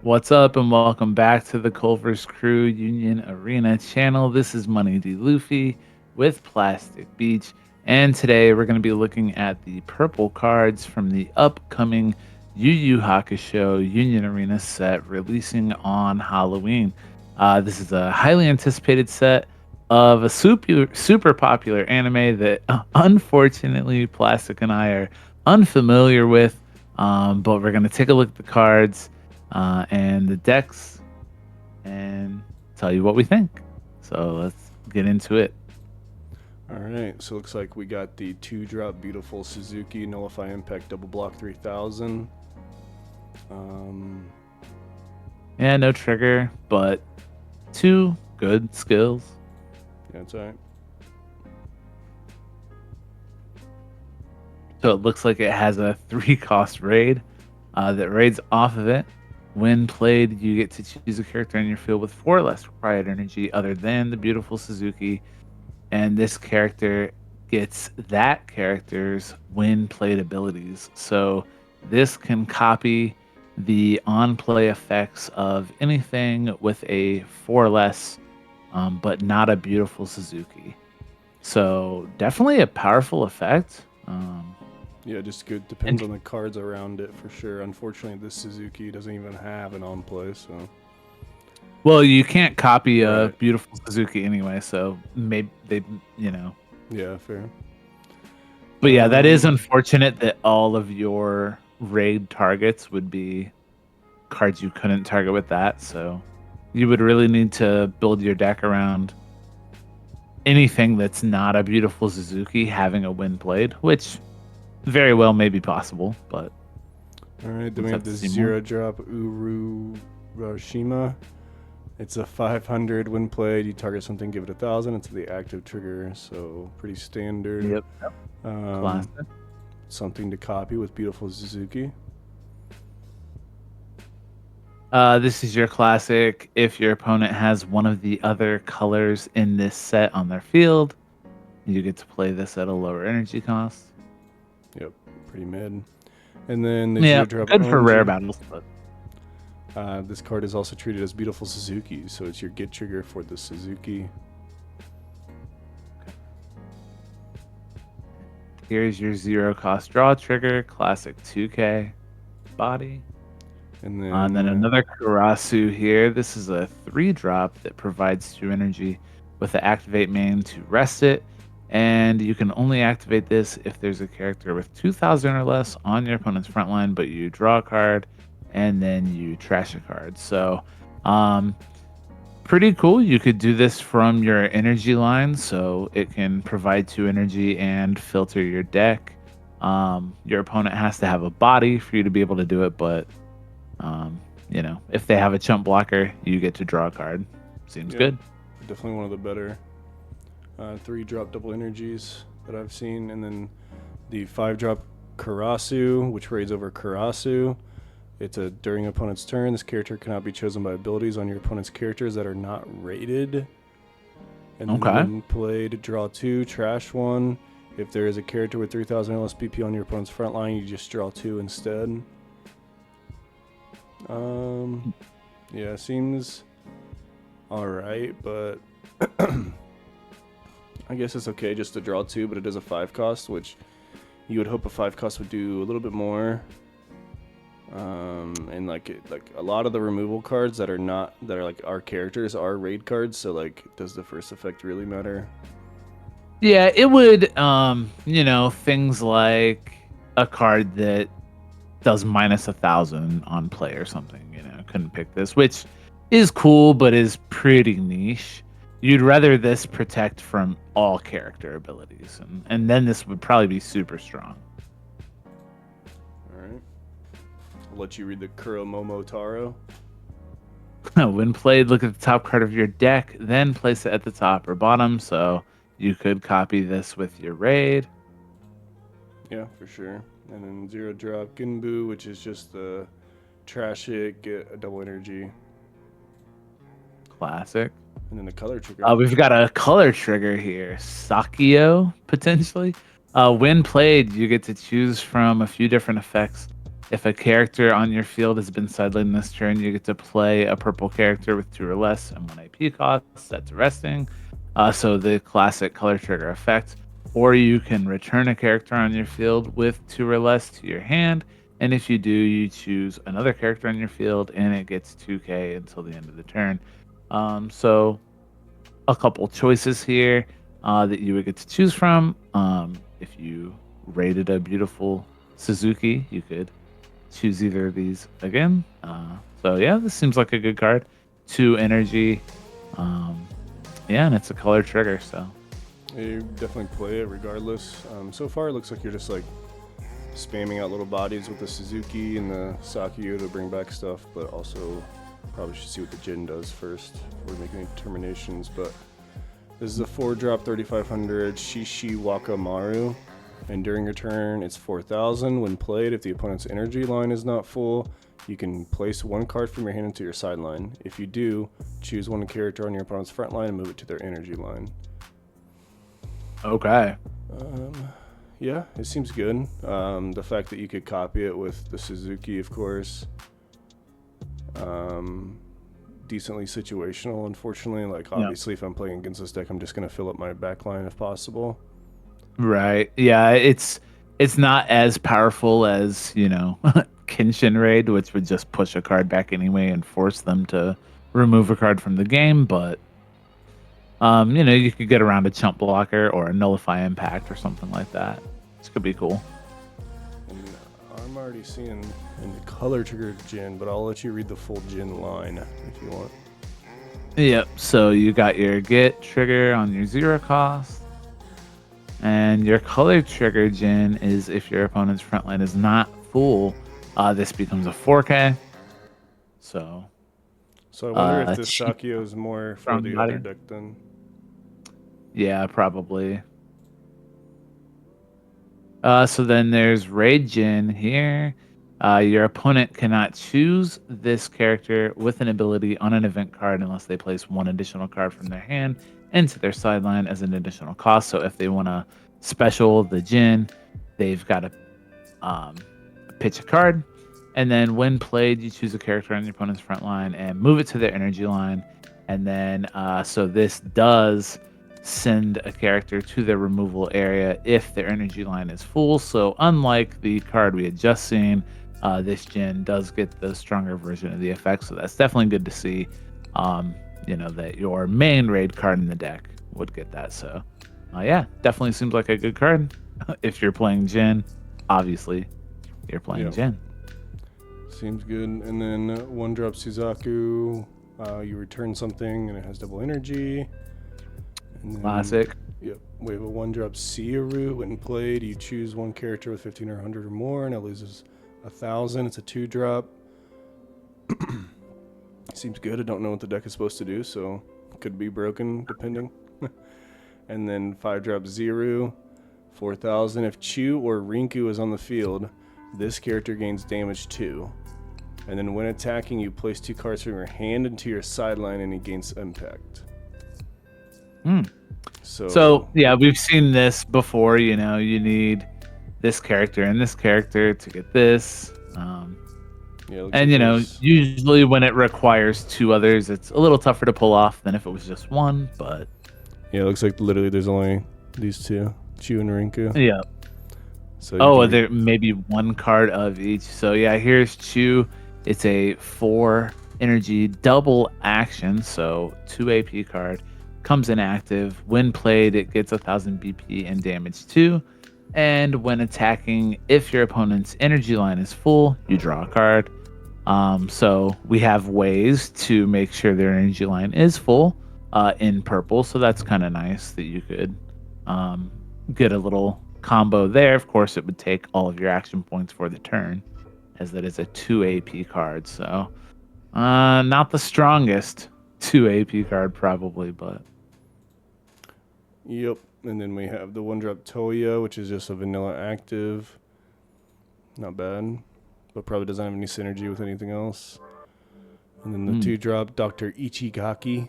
What's up, and welcome back to the Culver's Crew Union Arena channel. This is Money D. Luffy with Plastic Beach, and today we're going to be looking at the purple cards from the upcoming Yu Yu Hakusho Union Arena set releasing on Halloween. This is a highly anticipated set of a super popular anime that unfortunately Plastic and I are unfamiliar with, but we're going to take a look at the cards and the decks and tell you what we think. So let's get into it. All right, so looks like we got the 2-drop Beautiful Suzuki Nullify Impact Double Block 3000. Yeah, no trigger, but two good skills. Yeah, it's alright. So it looks like it has a 3-cost raid that raids off of it. When played, you get to choose a character in your field with 4 less required energy other than the Beautiful Suzuki, and this character gets that character's when played abilities. So this can copy the on play effects of anything with a 4 less, but not a Beautiful Suzuki. So definitely a powerful effect. Yeah, just good. And Depends on the cards around it for sure. Unfortunately, this Suzuki doesn't even have an on play, so. well, you can't copy a Right. Beautiful Suzuki anyway, so maybe they. Yeah, fair. But yeah, that is unfortunate that all of your raid targets would be cards you couldn't target with that. So you would really need to build your deck around anything that's not a Beautiful Suzuki having a win played, which very well may be possible, but All right, then we'll we have have to the see more. 0-drop Urushima. It's a 500 when played. You target something, give it 1,000. It's the active trigger, so pretty standard. Yep, Um, classic. Something to copy with Beautiful Suzuki. This is your classic. If your opponent has one of the other colors in this set on their field, you get to play this at a lower energy cost. Yep, pretty mid. And then the Yeah, 0-drop good for rare Onji. battles, but This card is also treated as Beautiful Suzuki, so it's your get trigger for the Suzuki. here's your 0-cost draw trigger, classic 2K body. And And then another Karasu here. This is a 3-drop that provides 2 energy with the activate main to rest it. And you can only activate this if there's a character with 2,000 or less on your opponent's front line, but you draw a card and then you trash a card. So, pretty cool. You could do this from your energy line, so it can provide 2 energy and filter your deck. Your opponent has to have a body for you to be able to do it, but if they have a chump blocker, you get to draw a card. Seems good. Definitely one of the better 3-drop double energies that I've seen. And then the 5-drop Karasu, which raids over Karasu. It's a during opponent's turn. This character cannot be chosen by abilities on your opponent's characters that are not rated. And then when played, draw 2, trash 1. If there is a character with 3,000 or less BP on your opponent's front line, you just draw 2 instead. Yeah, seems alright, but I guess it's okay just to draw 2, but it is a 5-cost, which you would hope a 5-cost would do a little bit more. And like a lot of the removal cards that are like our characters are raid cards, so like does the first effect really matter? Yeah, it would. Things like a card that does minus 1,000 on play or something. Couldn't pick this, which is cool, but is pretty niche. You'd rather this protect from all character abilities, and then this would probably be super strong. Alright. I'll let you read the Kuro Momo Taro. When played, look at the top card of your deck, then place it at the top or bottom. So you could copy this with your raid. Yeah, for sure. And then 0-drop Ginbu, which is just the trash it, get a double energy. Classic. And then the color trigger. We've got a color trigger here. Sakio, potentially. When played, you get to choose from a few different effects If a character on your field has been sidelined this turn, you get to play a purple character with 2 or less and 1 AP cost set to resting. So the classic color trigger effect. Or you can return a character on your field with 2 or less to your hand. And if you do, you choose another character on your field and it gets 2k until the end of the turn. So a couple choices here that you would get to choose from. If you rated a beautiful Suzuki, you could choose either of these again. So yeah, this seems like a good card. 2 energy. Um, yeah, and it's a color trigger. So You definitely play it regardless. So far, it looks like you're just like spamming out little bodies with the Suzuki and the Sakyu to bring back stuff, but also probably should see what the Jin does first before making any determinations. But this is a 4-drop 3500 Shishi Wakamaru, and during your turn, it's 4000. When played, if the opponent's energy line is not full, you can place 1 card from your hand into your sideline. If you do, choose 1 character on your opponent's front line and move it to their energy line. okay, Yeah, it seems good. The fact that you could copy it with the Suzuki, of course. Decently situational, unfortunately. Like, yeah, obviously, if I'm playing against this deck, I'm just going to fill up my back line if possible. right, yeah. It's not as powerful as Kenshin Raid, which would just push a card back anyway and force them to remove a card from the game, but you could get around a chump blocker or a nullify impact or something like that. This could be cool. And I'm already seeing in the color trigger Jin, but I'll let you read the full Jin line if you want. Yep. So you got your get trigger on your 0 cost, and your color trigger Jin is if your opponent's front line is not full. This becomes a 4K. So So I wonder if this cheap Sakyo is more for from the other body. deck then. Yeah, probably. So then there's Raid Jin here. Your opponent cannot choose this character with an ability on an event card unless they place 1 additional card from their hand into their sideline as an additional cost. So if they want to special the Jin, they've got to um, pitch a card. And then when played, you choose a character on your opponent's front line and move it to their energy line. And then, so this does send a character to their removal area if their energy line is full. So unlike the card we had just seen, this gen does get the stronger version of the effect. So that's definitely good to see. That your main raid card in the deck would get that. So, yeah, definitely seems like a good card if you're playing Jin. Obviously, you're playing Yep. Jin. Seems good. And then 1-drop Suzaku, you return something and it has double energy. And then, Classic. Yep. We have a 1-drop Searu. When played, you choose 1 character with 15 or 100 or more, and it loses 1,000. It's a 2-drop. Seems good. I don't know what the deck is supposed to do, so it could be broken depending. And then 5-drop Zero, 4,000. If Chu or Rinku is on the field, this character gains damage 2. And then when attacking, you place 2 cards from your hand into your sideline and he gains impact. Hmm. So yeah, we've seen this before. You need this character and this character to get this. Yeah, And usually when it requires 2 others, it's a little tougher to pull off than if it was just 1. But yeah, it looks like literally there's only these 2, Chu and Rinku. yeah. So There may be 1 card of each. So yeah, here's Chu. It's a 4 energy double action. So 2 AP card comes inactive. When played, it gets 1,000 BP and damage 2. And when attacking, if your opponent's energy line is full, you draw a card. So we have ways to make sure their energy line is full in purple. So that's kind of nice that you could get a little combo there. Of course, it would take all of your action points for the turn, as that is a 2 AP card. So not the strongest 2 AP card probably, but Yep. And then we have the 1-drop Toya, which is just a vanilla active. Not bad, but probably doesn't have any synergy with anything else. And then the 2-drop Dr. Ichigaki.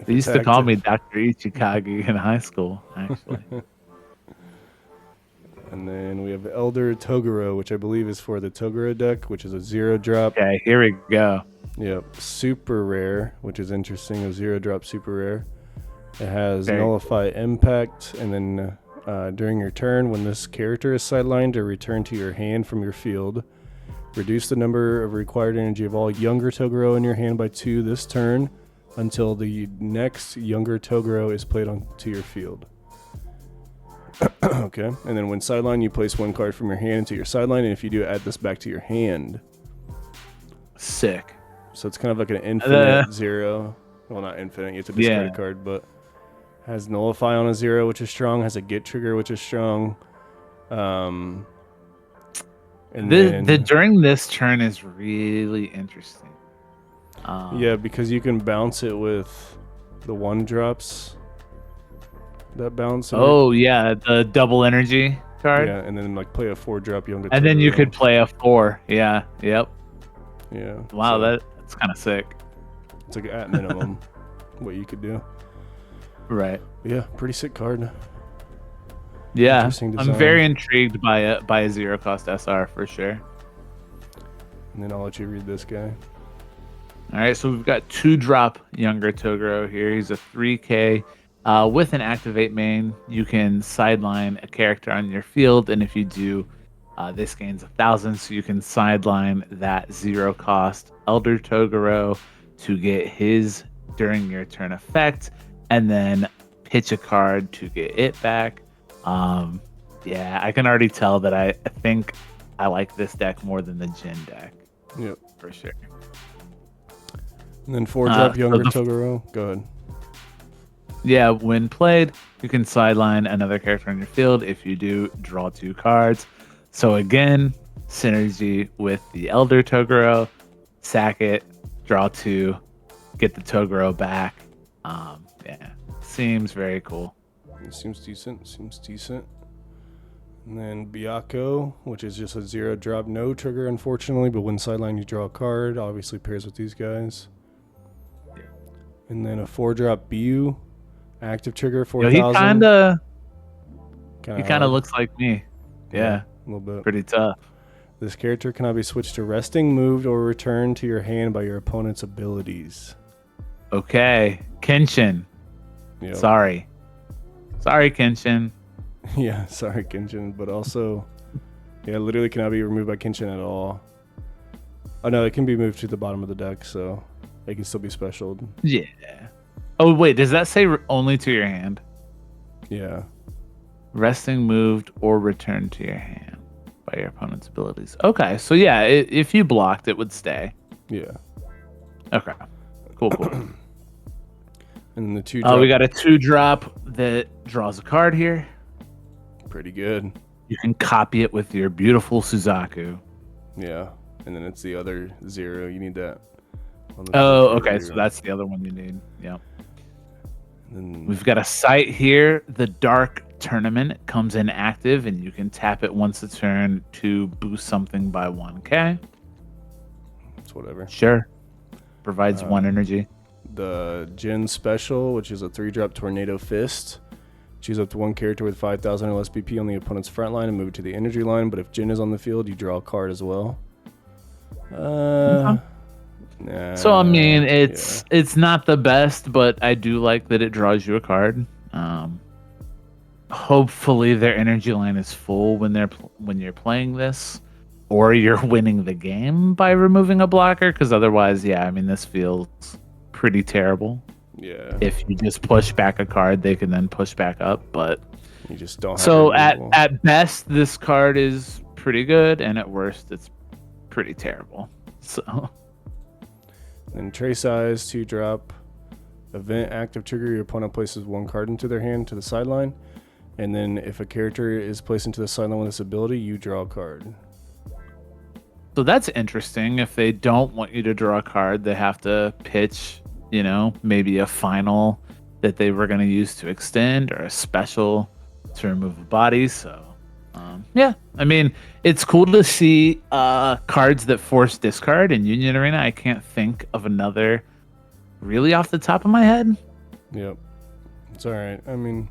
They used to call me Dr. Ichikage in high school, actually. And then we have Elder Toguro, which I believe is for the Toguro deck, which is a 0-drop. Okay, here we go. Yep, super rare, which is interesting. A 0-drop super rare. It has Very Nullify Impact, and then during your turn, when this character is sidelined or returned to your hand from your field, reduce the number of required energy of all younger Toguro in your hand by 2 this turn until the next younger Toguro is played onto your field. Okay, and then when sidelined, you place 1 card from your hand into your sideline, and if you do, add this back to your hand. sick. So it's kind of like an infinite 0. Well, not infinite, you have to discard Yeah. a card, but has Nullify on a 0, which is strong, has a Get trigger, which is strong. And then, The during this turn is really interesting. yeah, because you can bounce it with the 1-drops that bounce. Oh yeah, the double energy card. Yeah, and then like play a 4-drop younger. And then you Toguro. could play a 4. Yeah. Yep. Yeah. Wow, so that's kind of sick. it's like at minimum what you could do. Right. Yeah, pretty sick card. Yeah. Interesting I'm design. very intrigued by a 0 cost SR for sure. And then I'll let you read this guy. All right, so we've got 2-drop younger Toguro here. He's a 3K. With an activate main, you can sideline a character on your field, and if you do, this gains 1,000, so you can sideline that 0 cost Elder Toguro to get his during your turn effect, and then pitch a card to get it back. Yeah, I can already tell that I think I like this deck more than the Jin deck. Yep. For sure. And then 4-drop so younger the- Toguro. Go ahead. Yeah, when played, you can sideline another character on your field. If you do, draw 2 cards. So again, synergy with the Elder Toguro. Sack it, draw 2, get the Toguro back. Yeah, seems very cool. It seems decent. And then Byakko, which is just a 0-drop, no trigger, unfortunately, but when sideline you draw a card, obviously pairs with these guys. Yeah. And then a 4-drop BU, active trigger, Yo, 4,000. he kind of looks like me. Yeah, a little bit. pretty tough. This character cannot be switched to resting, moved, or returned to your hand by your opponent's abilities. Okay, Kenshin. Yep. Sorry, Kenshin. Yeah, sorry, Kenshin, but also, yeah, literally cannot be removed by Kenshin at all. Oh no, it can be moved to the bottom of the deck, so it can still be specialed. Yeah. Oh wait, does that say only to your hand? Yeah. Resting, moved, or returned to your hand by your opponent's abilities. Okay, so yeah, if you blocked, it would stay. Yeah. Okay, cool. And then the 2 We got a 2-drop that draws a card here. pretty good. You can copy it with your beautiful Suzaku. Yeah. And then it's the other 0. You need that. On the Oh, field. okay, so that's the other one you need. Yeah. And then, We've got a site here, the Dark Tournament. It comes in active, and you can tap it once a turn to boost something by 1K. it's whatever. Sure. Provides 1 energy. The Jin special, which is a 3-drop Tornado Fist. Choose up to 1 character with 5,000 or less BP on the opponent's front line and move it to the energy line. But if Jin is on the field, you draw a card as well. Nah, So I mean, it's not the best, but I do like that it draws you a card. Hopefully, their energy line is full when you're playing this, or you're winning the game by removing a blocker. Because otherwise, yeah, I mean, this feels pretty terrible. Yeah. If you just push back a card, they can then push back up. But You just don't have so removal. at best, this card is pretty good, and at worst, it's pretty terrible. So. Then Trace Eyes, 2-drop. Event active trigger, your opponent places 1 card into their hand to the sideline. And then if a character is placed into the sideline with this ability, you draw a card. So that's interesting. If they don't want you to draw a card, they have to pitch, maybe a final that they were going to use to extend, or a special to remove a body. So, yeah, I mean, it's cool to see cards that force discard in Union Arena. I can't think of another really off the top of my head. Yep. It's all right. I mean,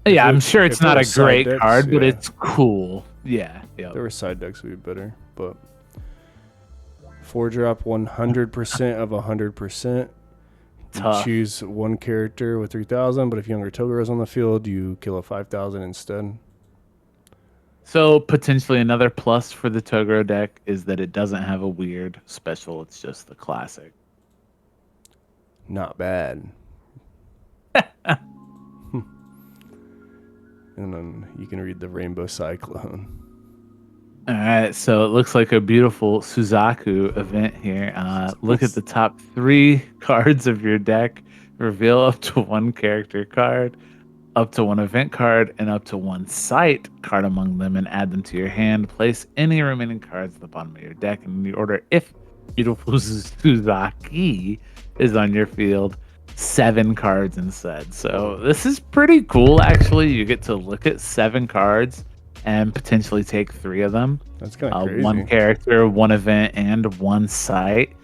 If Yeah, I'm it sure it's if there not were a side great decks, card, but yeah, it's cool. Yeah, if yep. there were side decks, would be better. But 4 drop 100% of 100%. You Tough. choose one character with 3,000, but if younger Togoro's on the field, you kill a 5,000 instead. So potentially another plus for the Toguro deck is that it doesn't have a weird special. It's just the classic. Not bad. And then you can read the Rainbow Cyclone. All right, so it looks like a beautiful Suzaku event here. Look at the top three cards of your deck. Reveal up to one character card, up to one event card, and up to one site card among them, and add them to your hand. Place any remaining cards at the bottom of your deck in the order if beautiful Suzaki is on your field. 7 cards instead. So this is pretty cool, actually. You get to look at 7 cards and potentially take 3 of them. That's kind of One crazy. character, one event, and one site.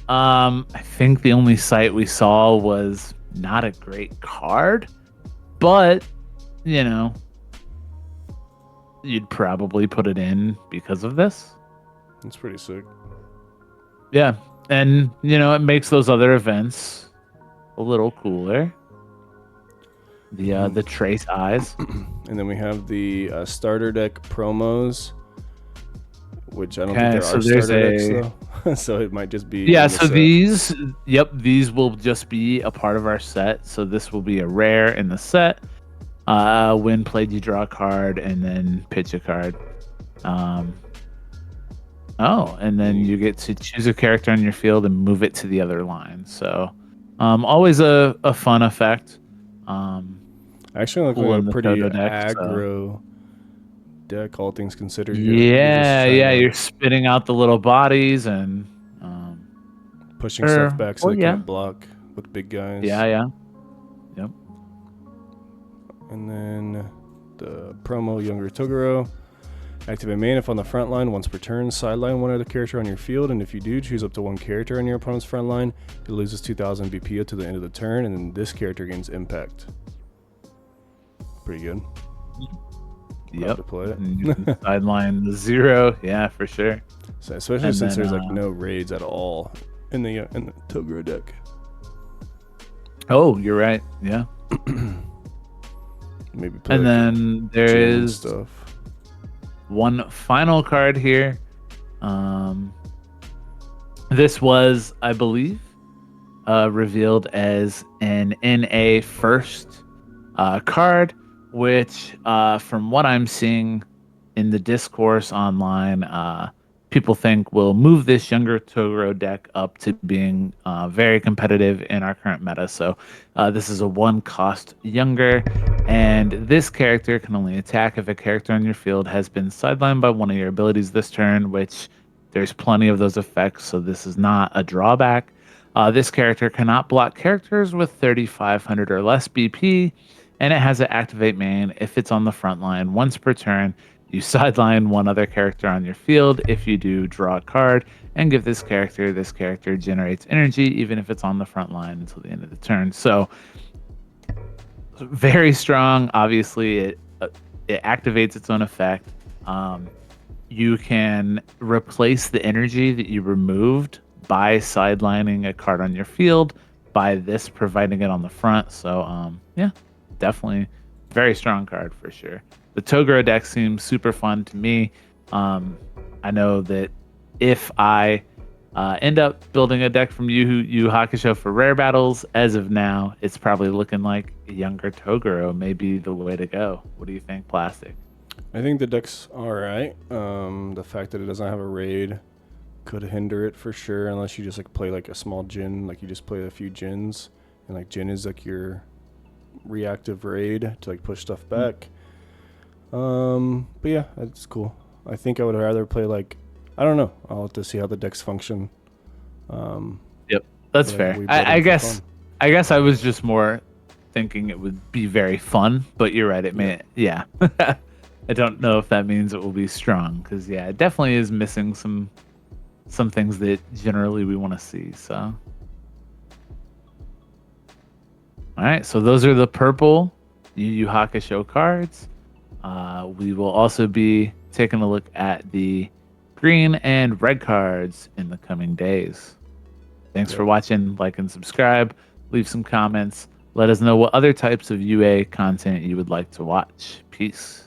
I think the only site we saw was not a great card, but you know, you'd probably put it in because of this. That's pretty sick. Yeah. And it makes those other events a little cooler. The trace eyes. And then we have the starter deck promos, which I don't think Okay, there so are there's starter decks a though. So it might just be yeah, in the so set. these will just be a part of our set. So this will be a rare in the set. When played, you draw a card and then pitch a card. Um, and then you get to choose a character on your field and move it to the other line. So, always a fun effect. Actually, look Cool like a in the pretty Toto deck. So, aggro deck, all things considered. You're just yeah, trying yeah, to you're spitting out the little bodies and, pushing stuff or, back so or they yeah, can't block with big yeah, guys. yeah, yep. And then the promo Younger Toguro. Activate main if on the front line once per turn. Sideline one other character on your field, and if you do, choose up to one character on your opponent's front line. It loses 2,000 BP to the end of the turn, and then this character gains impact. Pretty good. Love Yep. to play And you it. can sideline the 0. Yeah, for sure. So especially And since then, there's like no raids at all in the Toguro deck. oh, you're right. Yeah. Maybe play And like then there Jin and is stuff. one final card here. This was, I believe, revealed as an NA first card, which, from what I'm seeing in the discourse online, people think will move this younger Toguro deck up to being very competitive in our current meta. So this is a 1 cost younger, and this character can only attack if a character on your field has been sidelined by one of your abilities this turn, which there's plenty of those effects, so this is not a drawback. This character cannot block characters with 3,500 or less BP, and it has an activate main if it's on the front line once per turn. You sideline one other character on your field. If you do, draw a card and give this character. This character generates energy even if it's on the front line until the end of the turn. So very strong. Obviously, it activates its own effect. You can replace the energy that you removed by sidelining a card on your field by this providing it on the front. So yeah, definitely very strong card for sure. The Toguro deck seems super fun to me. I know that if I end up building a deck from Yu Hakusho for rare battles, as of now, it's probably looking like a younger Toguro may be the way to go. What do you think, Plastic? I think the deck's alright. The fact that it doesn't have a raid could hinder it for sure, unless you just like play like a small Jin, like you just play a few Jins, and like Jin is like your reactive raid to like push stuff back. But yeah, that's cool. I think I would rather play like, I don't know. I'll have to see how the decks function. Yep, that's But fair. we build I them for guess fun. I guess I was just more thinking it would be very fun, but you're right. It may, yeah. I don't know if that means it will be strong because yeah, it definitely is missing some things that generally we want to see. So, all right, so those are the purple Yu Yu Hakusho cards. We will also be taking a look at the green and red cards in the coming days. Thanks for Yep. watching. Like and subscribe. Leave some comments. Let us know what other types of UA content you would like to watch. Peace.